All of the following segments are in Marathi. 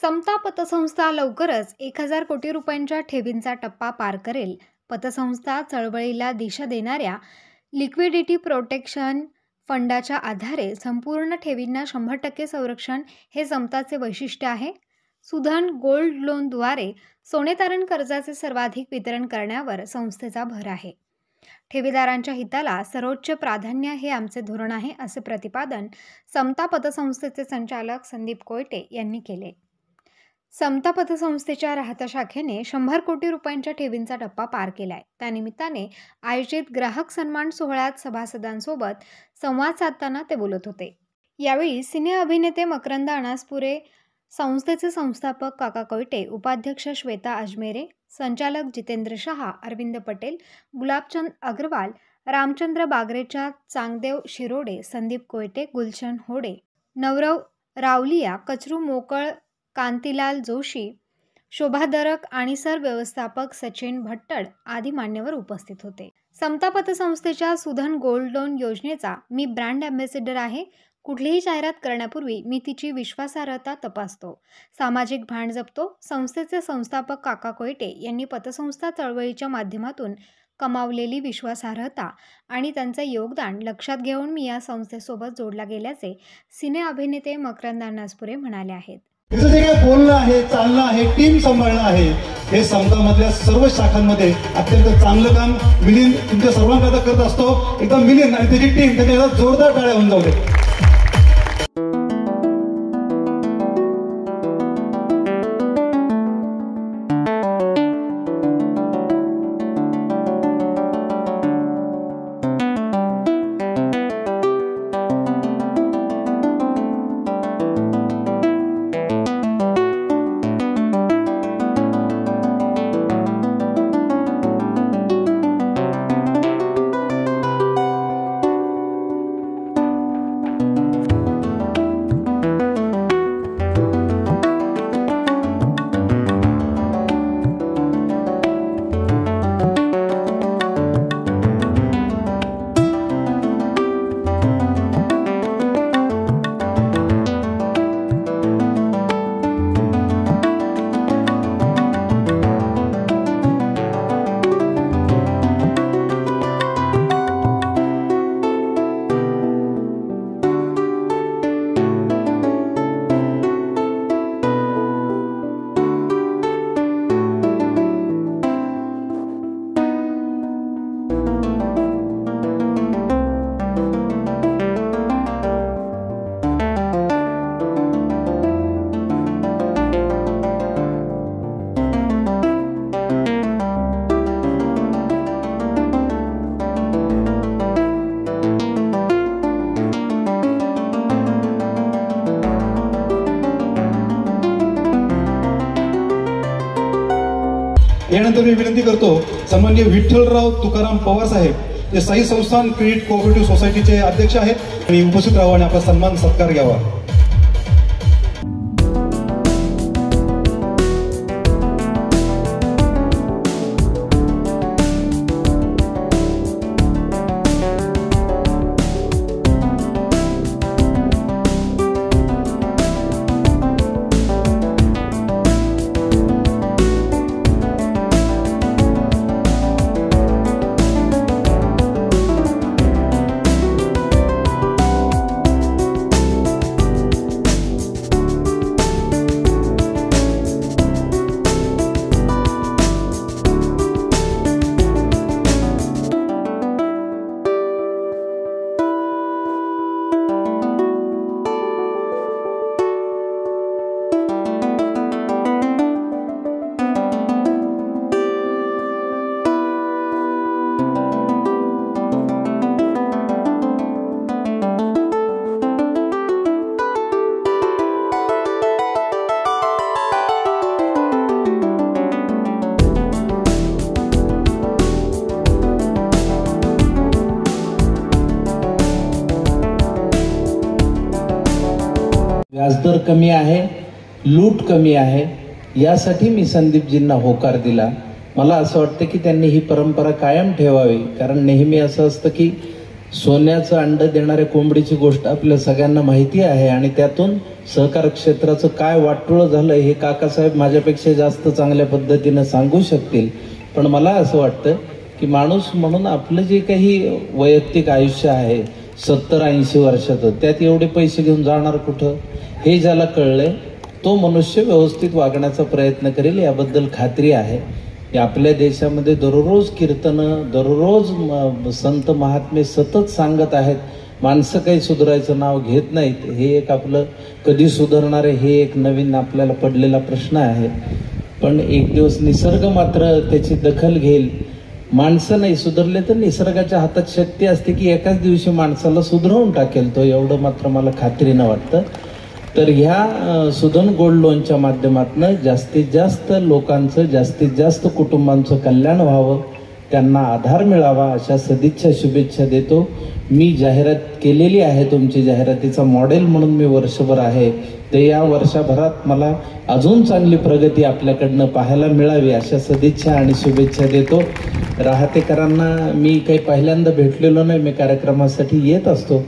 समता पतसंस्था लवकरच 1000 कोटी रुपयांच्या ठेवींचा टप्पा पार करेल. पतसंस्था चळवळीला दिशा देणाऱ्या लिक्विडिटी प्रोटेक्शन फंडाच्या आधारे संपूर्ण ठेवींना 100% संरक्षण हे समताचे वैशिष्ट्य आहे. सुधन गोल्ड लोनद्वारे सोने तारण कर्जाचे सर्वाधिक वितरण करण्यावर संस्थेचा भर आहे. ठेवीदारांच्या हिताला सर्वोच्च प्राधान्य हे आमचे धोरण आहे, असे प्रतिपादन समता पतसंस्थेचे संचालक संदीप कोयटे यांनी केले. समता पतसंस्थेच्या राहता शाखेने 100 कोटी रुपयांच्या ठेवींचा टप्पा पार केलाय. त्यानिमित्ताने आयोजित ग्राहक सन्मान सोहळ्यात सभासदांसोबत संवाद साधताना ते बोलत होते. यावेळी सिने अभिनेते मकरंद अनासपुरे, संस्थेचे संस्थापक काका कोयटे, उपाध्यक्ष श्वेता अजमेरे, संचालक जितेंद्र शहा, अरविंद पटेल, गुलाबचंद अग्रवाल, रामचंद्र बागरेचा, चांगदेव शिरोडे, संदीप कोयटे, गुलशन होडे, नवरव रावलिया, कचरू मोकळ, कांतीलाल जोशी, शोभा दरक आणि व्यवस्थापक सचिन भट्टड आदी मान्यवर उपस्थित होते. समता पतसंस्थेच्या सुधन गोल्ड लोन योजनेचा मी ब्रँड अँबॅसेडर आहे. कुठलीही जाहिरात करण्यापूर्वी मी तिची विश्वासार्हता तपासतो, सामाजिक भान जपतो. संस्थेचे संस्थापक काका कोयटे यांनी पतसंस्था चळवळीच्या माध्यमातून कमावलेली विश्वासार्हता आणि त्यांचे योगदान लक्षात घेऊन मी या संस्थेसोबत जोडला गेल्याचे सिने अभिनेते मकरंद अनासपुरे म्हणाले आहेत. तिचं जे काही बोलणं आहे, चालणं आहे, टीम सांभाळणं आहे, हे समतामधल्या सर्व शाखांमध्ये अत्यंत चांगलं काम मिलिंद तुमच्या सर्वांकरता करत असतो. एकदम मिलिंद आणि त्याची टीम त्याच्या जोरदार टाळ्या होऊन जाऊ दे. यानंतर मी विनंती करतो सन्माननीय विठ्ठलराव तुकाराम पवार साहेब, जे साई संस्थान क्रेडिट कोऑपरेटिव्ह सोसायटीचे अध्यक्ष आहेत, आणि उपस्थित राहावं आणि आपला सन्मान सत्कार घ्यावा. व्याजदर कमी आहे, लूट कमी आहे, यासाठी मी संदीपजींना होकार दिला. मला असं वाटतं की त्यांनी ही परंपरा कायम ठेवावी, कारण नेहमी असं असतं की सोन्याचं अंड देणाऱ्या कोंबडीची गोष्ट आपल्या सगळ्यांना माहिती आहे आणि त्यातून सहकार क्षेत्राचं काय वाटोळं झालं हे काकासाहेब माझ्यापेक्षा जास्त चांगल्या पद्धतीनं सांगू शकतील. पण मला असं वाटतं की माणूस म्हणून आपलं जे काही वैयक्तिक आयुष्य आहे 70-80 वर्षाचं, त्यात एवढे पैसे घेऊन जाणार कुठं हे ज्याला कळलंय तो मनुष्य व्यवस्थित वागण्याचा प्रयत्न करेल याबद्दल खात्री आहे. आपल्या देशामध्ये दररोज कीर्तनं, दररोज संत महात्मे सतत सांगत आहेत. माणसं काही सुधारायचं नाव घेत नाहीत. हे एक आपलं कधी सुधारणार आहे हे एक नवीन आपल्याला पडलेला प्रश्न आहे. पण एक दिवस निसर्ग मात्र त्याची दखल घेईल. माणसं नाही सुधारले तर निसर्गाच्या हातात शक्ती असते की एकाच दिवशी माणसाला सुधारवून टाकेल तो, एवढं मात्र मला खात्रीनं वाटतं. तर ह्या सुधन गोल्ड लोनच्या माध्यमातून जास्तीत जास्त लोकांचं, जास्तीत जास्त कुटुंबांचं कल्याण व्हावं, त्यांना आधार मिळावा अशा सदिच्छा शुभेच्छा देतो. मी जाहिरात केलेली आहे, तुमची जाहिरातीचा मॉडेल म्हणून मी वर्षभर आहे. ते या वर्षभरात मला अजून चांगली प्रगती आपल्याकडनं पाहायला मिळावी अशा सदिच्छा आणि शुभेच्छा देतो. राहतेकरांना मी काही पहिल्यांदा भेटलेलो नाही, मी कार्यक्रमासाठी येत असतो,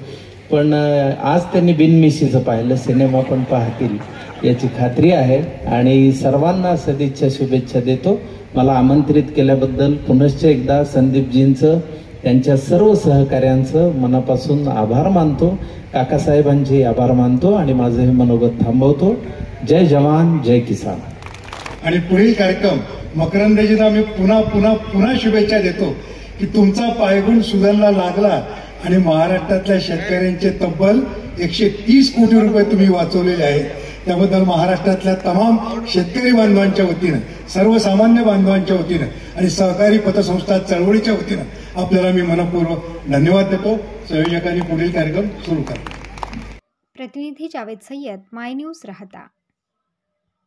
पण आज त्यांनी बिनमिशीचं पाहिलं, सिनेमा पण पाहतील याची खात्री आहे आणि सर्वांना सदिच्छा शुभेच्छा देतो. मला आमंत्रित केल्याबद्दल पुनश्च एकदा संदीपजींचं, त्यांच्या सर्व सहकाऱ्यांचं मनापासून आभार मानतो, काकासाहेबांचे आभार मानतो आणि माझं हे मनोगत थांबवतो. जय जवान जय किसान. आणि पुढील कार्यक्रम मकरंदजींना मी पुन्हा पुन्हा पुन्हा शुभेच्छा देतो की तुमचा पायगुण सुधारला लागला आणि महाराष्ट्रातल्या शेतकऱ्यांचे तब्बल 130 कोटी रुपये तुम्ही वाचवलेले आहेत. त्याबद्दल महाराष्ट्रातल्या तमाम शेतकरी बांधवांच्या वतीनं, सर्वसामान्य बांधवांच्या वतीनं आणि सहकारी पतसंस्था चळवळीच्या वतीनं आपल्याला मी मनपूर्वक धन्यवाद देतो. संयोजकांनी पुढील कार्यक्रम सुरू करा. प्रतिनिधी जावेद सय्यद, माय न्यूज, राहता.